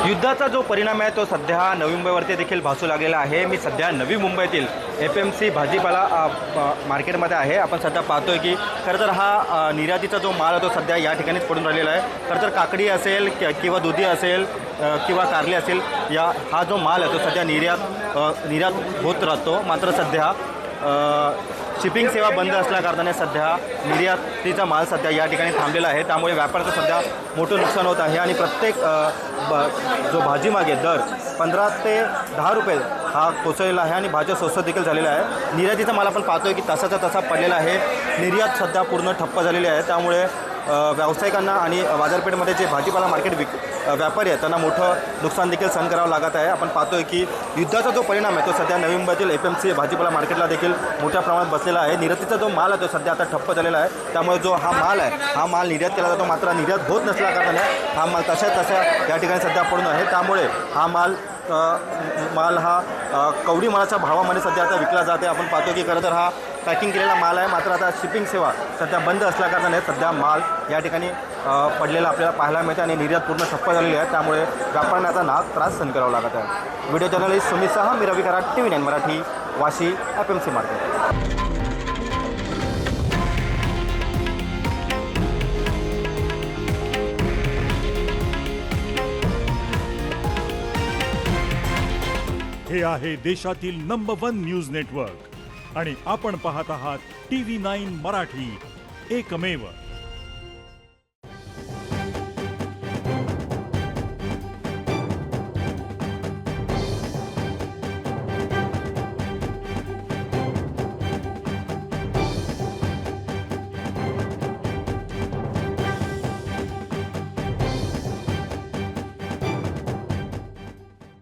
युद्धाचा जो परिणाम आहे तो सध्या नवी मुंबईवरती देखील भासू लागलेला आहे। मी सध्या नवी मुंबईतील FMC भाजीपाला मार्केटमध्ये आहे। आपण सध्या पाहतोय की खरं तर हा निर्यातीचा जो माल आहे तो सध्या या ठिकाणीच पडून राहिलेला आहे। खरं तर काकडी असेल किंवा दुधी असेल किंवा कारली असेल, हा जो माल आहे तो सध्या निर्यात होत राहतो। मात्र सध्या शिपिंग सेवा बंद असल्याकारणाने सध्या निर्यातीचा माल सध्या या ठिकाणी थांबलेला आहे। त्यामुळे व्यापाराचं सध्या मोठं नुकसान होत आहे आणि प्रत्येक जो भाजीमागे दर 15 ते 10 रुपये हा कोसळलेला आहे आणि भाज्या स्वस्त देखील झालेला आहे। निर्यातीचा माल आपण पाहतोय की तसाचा तसा पडलेला आहे। निर्यात सध्या पूर्ण ठप्प झालेली आहे। त्यामुळे व्यावसायिकांना आणि बाजारपेठेमध्ये जे भाजीपाला मार्केट व्यापारी आहेत त्यांना मोठं नुकसान देखील सहन करावं लागत आहे। आपण पाहतोय की युद्धाचा जो परिणाम आहे तो सध्या नवी मुंबईतील FMC भाजीपाला मार्केटला देखील मोठ्या प्रमाणात बसलेला आहे। निर्यातीचा जो माल आहे तो सध्या आता ठप्प झालेला आहे। त्यामुळे जो हा माल आहे हा माल निर्यात केला जातो, मात्र निर्यात होत नसल्याकारणाने हा माल तशा या ठिकाणी सध्या पडून आहे। त्यामुळे हा माल हा कवडी मालाच्या भावामध्ये सध्या आता विकला जाते। आपण पाहतो की खरं तर हा पॅकिंग केलेला माल आहे, मात्र आता शिपिंग सेवा सध्या बंद असल्याकारणाने सध्या माल या ठिकाणी पडलेला आपल्याला पाहायला मिळते आणि निर्यात पूर्ण ठप्प झालेली आहे। त्यामुळे व्यापाऱ्यांना आता त्रास सहन करावा लागत आहे। व्हिडिओ जर्नलिस्ट सुमित सहा, मी Ravi Karad, TV9 Marathi, Vashi, FMC market. हे आहे देशातील नंबर 1 न्यूज नेटवर्क आणि आपण पाहत आहात TV9 मराठी, एकमेव।